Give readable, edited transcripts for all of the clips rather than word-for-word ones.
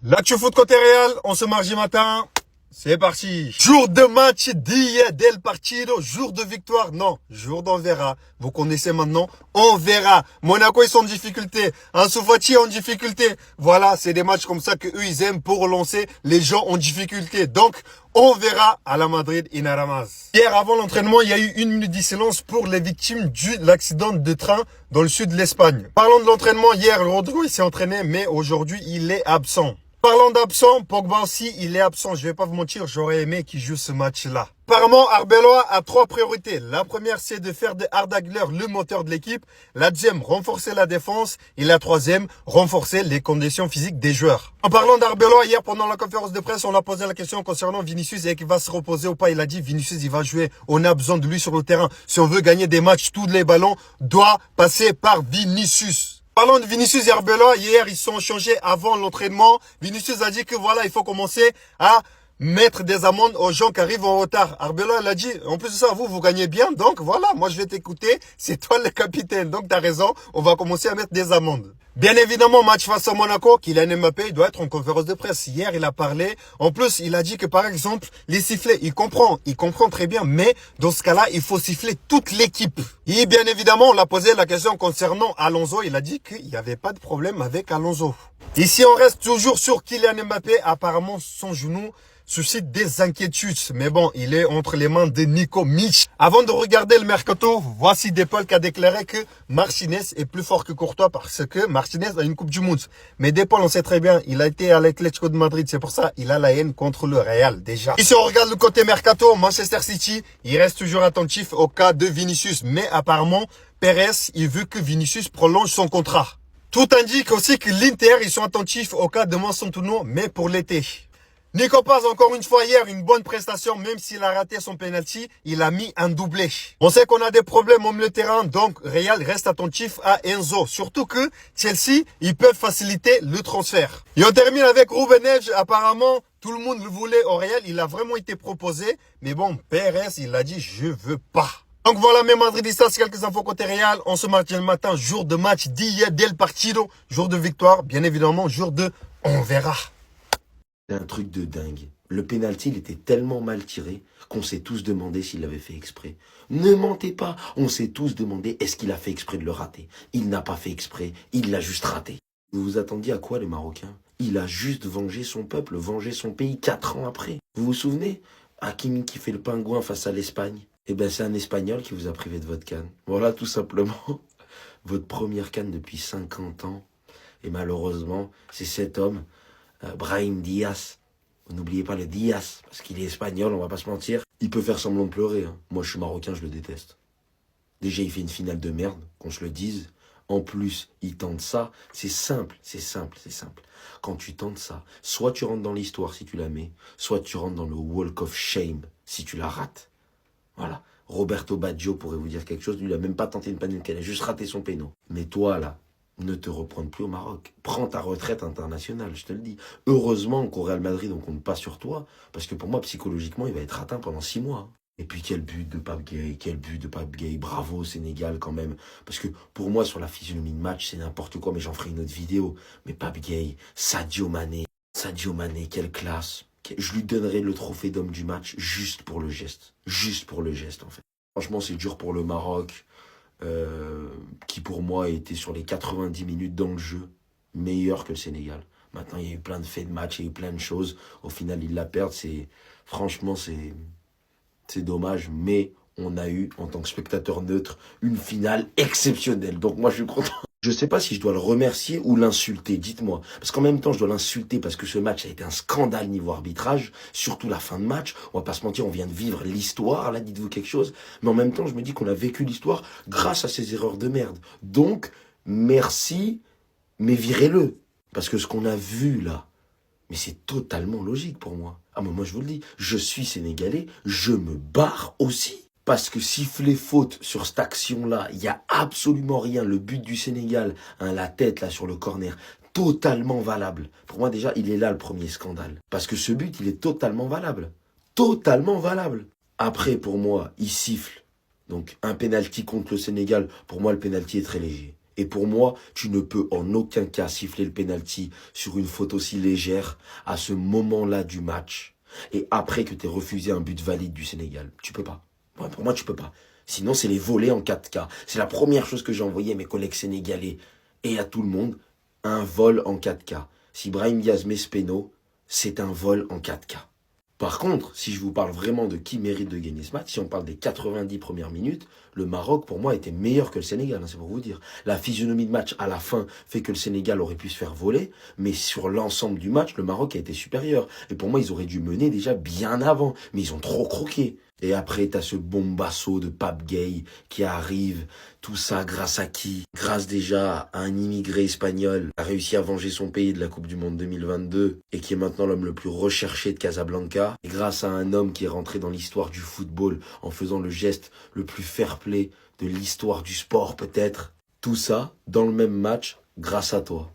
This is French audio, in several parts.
L'actu foot côté Real, on se mardi matin. C'est parti. Jour de match, dia del partido, jour de victoire, non, jour d'on verra. Vous connaissez maintenant, on verra. Monaco, ils sont en difficulté. Ansu Fati en difficulté. Voilà, c'est des matchs comme ça que eux, ils aiment pour lancer les gens en difficulté. Donc, on verra à la Madrid Inaramaz. Hier, avant l'entraînement, il y a eu 1 minute de silence pour les victimes de l'accident de train dans le sud de l'Espagne. Parlons de l'entraînement, hier, Rodrigo, il s'est entraîné, mais aujourd'hui, il est absent. Parlant d'absent, Pogba aussi, il est absent. Je vais pas vous mentir, j'aurais aimé qu'il joue ce match-là. Apparemment, Arbeloa a 3 priorités. La première, c'est de faire de Arda Güler le moteur de l'équipe. La deuxième, renforcer la défense. Et la troisième, renforcer les conditions physiques des joueurs. En parlant d'Arbeloa, hier, pendant la conférence de presse, on a posé la question concernant Vinicius et qu'il va se reposer ou pas. Il a dit, Vinicius, il va jouer. On a besoin de lui sur le terrain. Si on veut gagner des matchs, tous les ballons doivent passer par Vinicius. Parlant de Vinicius et Arbeloa, hier, ils sont changés avant l'entraînement. Vinicius a dit que voilà, il faut commencer à mettre des amendes aux gens qui arrivent en retard. Arbeloa l'a dit, en plus de ça, vous gagnez bien, donc voilà, moi je vais t'écouter, c'est toi le capitaine. Donc t'as raison, on va commencer à mettre des amendes. Bien évidemment, match face à Monaco, Kylian Mbappé, il doit être en conférence de presse. Hier, il a parlé. En plus, il a dit que par exemple, les sifflets, il comprend très bien, mais dans ce cas-là, il faut siffler toute l'équipe. Et bien évidemment, on l'a posé la question concernant Alonso. Il a dit qu'il n'y avait pas de problème avec Alonso. Ici, on reste toujours sur Kylian Mbappé. Apparemment, son genou suscite des inquiétudes. Mais bon, il est entre les mains de Nico Mich. Avant de regarder le mercato, voici Depol qui a déclaré que Martinez est plus fort que Courtois parce que Martinez a une Coupe du Monde. Mais Depol, on sait très bien, il a été à l'Atlético de Madrid. C'est pour ça il a la haine contre le Real déjà. Ici, on regarde le côté mercato. Manchester City, il reste toujours attentif au cas de Vinicius. Mais apparemment, Perez, il veut que Vinicius prolonge son contrat. Tout indique aussi que l'Inter, ils sont attentifs au cas de Mansantuno, mais pour l'été. Nico Paz, encore une fois hier, une bonne prestation, même s'il a raté son penalty, il a mis un doublé. On sait qu'on a des problèmes au milieu de terrain, donc Real reste attentif à Enzo. Surtout que Chelsea, ils peuvent faciliter le transfert. Et on termine avec Ruben Neves. Apparemment, tout le monde le voulait au Real, il a vraiment été proposé. Mais bon, Perez, il a dit, je veux pas. Donc voilà mes madridistas, quelques infos côté Real. On se mardi le matin, jour de match, dia del partido, jour de victoire, bien évidemment, jour de on verra. C'est un truc de dingue. Le pénalty, il était tellement mal tiré qu'on s'est tous demandé s'il l'avait fait exprès. Ne mentez pas, on s'est tous demandé est-ce qu'il a fait exprès de le rater. Il n'a pas fait exprès, il l'a juste raté. Vous vous attendiez à quoi les Marocains? Il a juste vengé son peuple, vengé son pays 4 ans après. Vous vous souvenez? Hakimi qui fait le pingouin face à l'Espagne. Eh ben c'est un Espagnol qui vous a privé de votre canne. Voilà tout simplement votre première canne depuis 50 ans. Et malheureusement, c'est cet homme, Brahim Diaz. N'oubliez pas le Diaz, parce qu'il est espagnol, on va pas se mentir. Il peut faire semblant de pleurer. Hein. Moi, je suis marocain, je le déteste. Déjà, il fait une finale de merde, qu'on se le dise. En plus, il tente ça. C'est simple, c'est simple, c'est simple. Quand tu tentes ça, soit tu rentres dans l'histoire si tu la mets, soit tu rentres dans le Walk of Shame si tu la rates. Voilà. Roberto Baggio pourrait vous dire quelque chose. Lui, il a même pas tenté une panenka, il a juste raté son péno. Mais toi, là, ne te reprends plus au Maroc. Prends ta retraite internationale, je te le dis. Heureusement qu'au Real Madrid, on compte pas sur toi. Parce que pour moi, psychologiquement, il va être atteint pendant 6 mois. Et puis, quel but de Pape Gueye, quel but de Pape Gueye. Bravo, Sénégal, quand même. Parce que pour moi, sur la physionomie de match, c'est n'importe quoi. Mais j'en ferai une autre vidéo. Mais Pape Gueye, Sadio Mané, quelle classe. Je lui donnerai le trophée d'homme du match juste pour le geste. Juste pour le geste, en fait. Franchement, c'est dur pour le Maroc. Qui pour moi était sur les 90 minutes dans le jeu meilleur que le Sénégal. Maintenant il y a eu plein de faits de match, il y a eu plein de choses, au final ils la perdent, franchement c'est dommage, mais on a eu en tant que spectateur neutre une finale exceptionnelle, donc moi je suis content. Je sais pas si je dois le remercier ou l'insulter, dites-moi. Parce qu'en même temps, je dois l'insulter parce que ce match a été un scandale niveau arbitrage, surtout la fin de match. On va pas se mentir, on vient de vivre l'histoire, là, dites-vous quelque chose. Mais en même temps, je me dis qu'on a vécu l'histoire grâce à ces erreurs de merde. Donc, merci, mais virez-le. Parce que ce qu'on a vu là, mais c'est totalement logique pour moi. Ah, mais moi je vous le dis, je suis sénégalais, je me barre aussi. Parce que siffler faute sur cette action-là, il n'y a absolument rien. Le but du Sénégal, hein, la tête là sur le corner, totalement valable. Pour moi déjà, il est là le premier scandale. Parce que ce but, il est totalement valable. Totalement valable. Après, pour moi, il siffle. Donc un pénalty contre le Sénégal, pour moi le pénalty est très léger. Et pour moi, tu ne peux en aucun cas siffler le penalty sur une faute aussi légère à ce moment-là du match et après que tu aies refusé un but valide du Sénégal. Tu peux pas. Ouais, pour moi, tu peux pas. Sinon, c'est les volets en 4K. C'est la première chose que j'ai envoyée à mes collègues sénégalais et à tout le monde. Un vol en 4K. Si Brahim Diaz met ce péno, c'est un vol en 4K. Par contre, si je vous parle vraiment de qui mérite de gagner ce match, si on parle des 90 premières minutes, le Maroc, pour moi, était meilleur que le Sénégal, c'est pour vous dire. La physionomie de match à la fin fait que le Sénégal aurait pu se faire voler, mais sur l'ensemble du match, le Maroc a été supérieur. Et pour moi, ils auraient dû mener déjà bien avant, mais ils ont trop croqué. Et après, t'as ce bombasso de Pape Gueye qui arrive. Tout ça grâce à qui? Grâce déjà à un immigré espagnol qui a réussi à venger son pays de la Coupe du Monde 2022 et qui est maintenant l'homme le plus recherché de Casablanca. Et grâce à un homme qui est rentré dans l'histoire du football en faisant le geste le plus fair-play de l'histoire du sport peut-être. Tout ça dans le même match grâce à toi.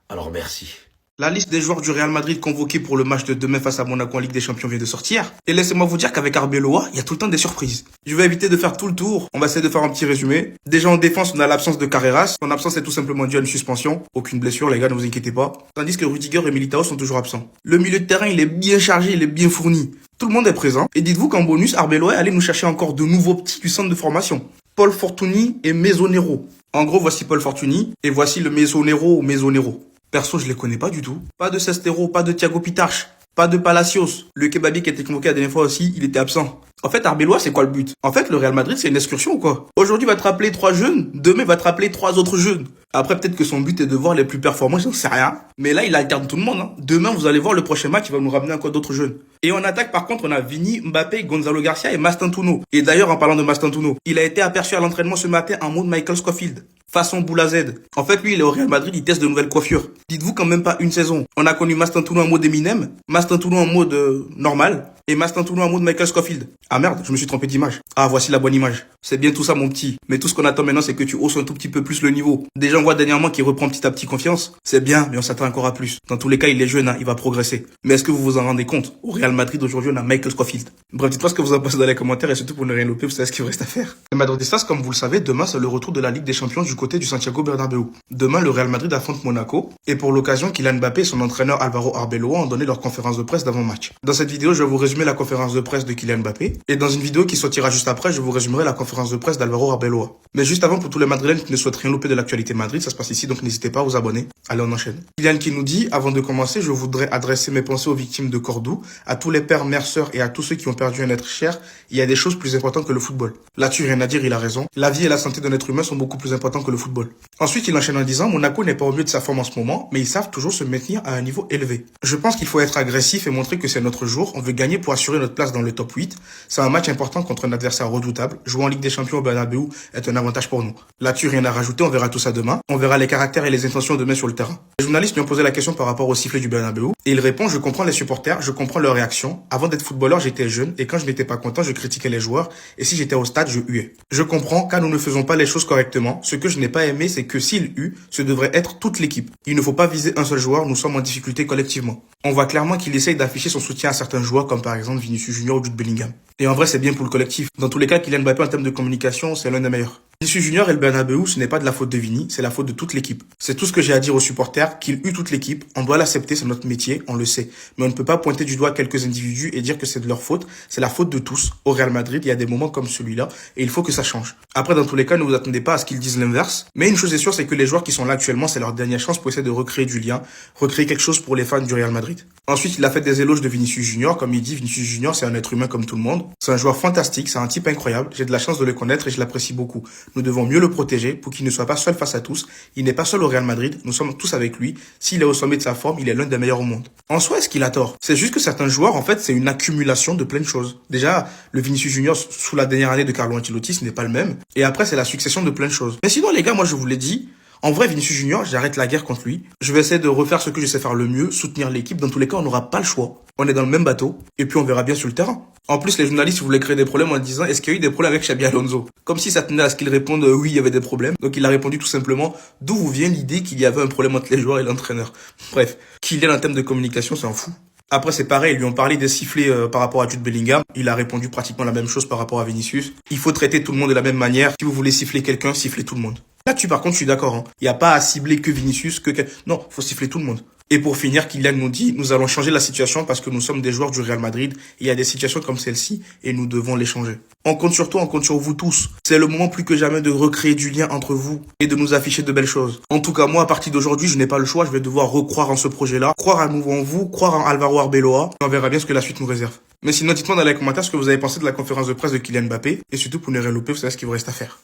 Alors merci. La liste des joueurs du Real Madrid convoqués pour le match de demain face à Monaco en Ligue des Champions vient de sortir. Et laissez-moi vous dire qu'avec Arbeloa, il y a tout le temps des surprises. Je vais éviter de faire tout le tour. On va essayer de faire un petit résumé. Déjà en défense, on a l'absence de Carreras. Son absence est tout simplement due à une suspension. Aucune blessure, les gars, ne vous inquiétez pas. Tandis que Rudiger et Militao sont toujours absents. Le milieu de terrain, il est bien chargé, il est bien fourni. Tout le monde est présent. Et dites-vous qu'en bonus, Arbeloa est allé nous chercher encore de nouveaux petits du centre de formation. Paul Fortuny et Mesonero. En gros, voici Paul Fortuny et voici le Mesonero ou Mesonero. Perso, je les connais pas du tout. Pas de Sestero, pas de Thiago Pitarch, pas de Palacios. Le Kebabi qui a été convoqué la dernière fois aussi, il était absent. En fait, Arbeloa, c'est quoi le but? En fait, le Real Madrid, c'est une excursion ou quoi? Aujourd'hui, il va te rappeler 3 jeunes, demain, il va te rappeler 3 autres jeunes. Après, peut-être que son but est de voir les plus performants, j'en sais rien. Mais là, il alterne tout le monde. Hein. Demain, vous allez voir le prochain match, il va nous ramener encore d'autres jeunes. Et en attaque, par contre, on a Vini, Mbappé, Gonzalo Garcia et Mastantuono. Et d'ailleurs, en parlant de Mastantuono, il a été aperçu à l'entraînement ce matin en mode Michael Scofield. Façon boule à Z. En fait, lui, il est au Real Madrid, il teste de nouvelles coiffures. Dites-vous qu'en même pas une saison, on a connu Mastantuono en mode Eminem, Mastantuono en mode normal, et Mastantuono en mode Michael Scofield. Ah merde, je me suis trompé d'image. Ah, voici la bonne image. C'est bien tout ça, mon petit. Mais tout ce qu'on attend maintenant, c'est que tu hausses un tout petit peu plus le niveau. Déjà, on voit dernièrement qu'il reprend petit à petit confiance. C'est bien, mais on s'attend encore à plus. Dans tous les cas, il est jeune, hein, il va progresser. Mais est-ce que vous vous en rendez compte? Au Real Madrid, aujourd'hui, on a Michael Scofield. Bref, dites-moi ce que vous en pensez dans les commentaires et surtout pour ne rien louper, vous savez ce qu'il vous reste à faire. Les Madridistas, comme vous le savez, demain, c'est le retour de la Ligue des Champions du côté du Santiago Bernabéu. Demain, le Real Madrid affronte Monaco. Et pour l'occasion, Kylian Mbappé et son entraîneur Alvaro Arbeloa ont donné leur conférence de presse d'avant-match. Dans cette vidéo, je vais vous résumer la conférence de presse de Kylian Mbappé. Et dans une vidéo qui sortira juste après, je vous résumerai la conférence de presse d'Alvaro Arbeloa. Mais juste avant, pour tous les Madrilènes qui ne souhaitent rien louper de l'actualité Madrid, ça se passe ici, donc n'hésitez pas à vous abonner. Allez, on enchaîne. Kylian qui nous dit, avant de commencer, je voudrais adresser mes pensées aux victimes de Cordoue, à tous les pères, mères, sœurs et à tous ceux qui ont perdu un être cher. Il y a des choses plus importantes que le football. Là-dessus, rien à dire, il a raison. La vie et la santé d'un être humain sont beaucoup plus importants que le football. Ensuite, il enchaîne en disant, Monaco n'est pas au mieux de sa forme en ce moment, mais ils savent toujours se maintenir à un niveau élevé. Je pense qu'il faut être agressif et montrer que c'est notre jour. On veut gagner pour assurer notre place dans le top 8. C'est un match important contre un adversaire redoutable. Jouer en Ligue des Champions au Bernabéu est un avantage pour nous. Là-dessus, rien à rajouter, on verra tout ça demain. On verra les caractères et les intentions demain sur le terrain. Les journalistes lui ont posé la question par rapport au sifflet du Bernabéu et il répond, je comprends les supporters, je comprends leurs réactions. Avant d'être footballeur, j'étais jeune et quand je n'étais pas content, je critiquais les joueurs et si j'étais au stade, je huais. Je comprends car nous ne faisons pas les choses correctement. Ce que je n'ai pas aimé, c'est que s'il hue, ce devrait être toute l'équipe. Il ne faut pas viser un seul joueur, nous sommes en difficulté collectivement. On voit clairement qu'il essaye d'afficher son soutien à certains joueurs comme par exemple Vinicius Junior ou Jude Bellingham. Et en vrai, c'est bien pour le collectif. Dans tous les cas, Kylian Mbappé en termes de communication, c'est l'un des meilleurs. Vinicius Junior et le Bernabéu, ce n'est pas de la faute de Vini, c'est la faute de toute l'équipe. C'est tout ce que j'ai à dire aux supporters, qu'il eut toute l'équipe, on doit l'accepter, c'est notre métier, on le sait. Mais on ne peut pas pointer du doigt quelques individus et dire que c'est de leur faute, c'est la faute de tous. Au Real Madrid, il y a des moments comme celui-là, et il faut que ça change. Après, dans tous les cas, ne vous attendez pas à ce qu'ils disent l'inverse. Mais une chose est sûre, c'est que les joueurs qui sont là actuellement, c'est leur dernière chance pour essayer de recréer du lien, recréer quelque chose pour les fans du Real Madrid. Ensuite, il a fait des éloges de Vinicius Junior, comme il dit, Vinicius Junior, c'est un être humain comme tout le monde. C'est un joueur fantastique, c'est un type incroyable, j'ai de la chance de le connaître et je l'apprécie beaucoup. Nous devons mieux le protéger pour qu'il ne soit pas seul face à tous. Il n'est pas seul au Real Madrid, nous sommes tous avec lui. S'il est au sommet de sa forme, il est l'un des meilleurs au monde. En soi, est-ce qu'il a tort? C'est juste que certains joueurs, en fait, c'est une accumulation de plein de choses. Déjà, le Vinicius Junior, sous la dernière année de Carlo Ancelotti, ce n'est pas le même. Et après, c'est la succession de plein de choses. Mais sinon, les gars, moi, je vous l'ai dit, en vrai, Vinicius Junior, j'arrête la guerre contre lui. Je vais essayer de refaire ce que je sais faire le mieux, soutenir l'équipe. Dans tous les cas, on n'aura pas le choix. On est dans le même bateau. Et puis, on verra bien sur le terrain. En plus, les journalistes voulaient créer des problèmes en disant, est-ce qu'il y a eu des problèmes avec Xabi Alonso? Comme si ça tenait à ce qu'il réponde, oui, il y avait des problèmes. Donc, il a répondu tout simplement, d'où vous vient l'idée qu'il y avait un problème entre les joueurs et l'entraîneur? Bref, qu'il est en termes de communication, c'est un fou. Après, c'est pareil, ils lui ont parlé des sifflets par rapport à Jude Bellingham. Il a répondu pratiquement la même chose par rapport à Vinicius. Il faut traiter tout le monde de la même manière. Si vous voulez siffler quelqu'un, sifflez tout le monde. Là-dessus, par contre, je suis d'accord. Hein. Il n'y a pas à cibler que Vinicius, Non, faut siffler tout le monde. Et pour finir, Kylian nous dit, nous allons changer la situation parce que nous sommes des joueurs du Real Madrid. Et il y a des situations comme celle-ci et nous devons les changer. On compte sur toi, on compte sur vous tous. C'est le moment plus que jamais de recréer du lien entre vous et de nous afficher de belles choses. En tout cas, moi, à partir d'aujourd'hui, je n'ai pas le choix. Je vais devoir recroire en ce projet-là, croire à nouveau en vous, croire en Alvaro Arbeloa. On verra bien ce que la suite nous réserve. Mais sinon, dites-moi dans les commentaires ce que vous avez pensé de la conférence de presse de Kylian Mbappé. Et surtout, pour ne rien louper, vous savez ce qu'il vous reste à faire.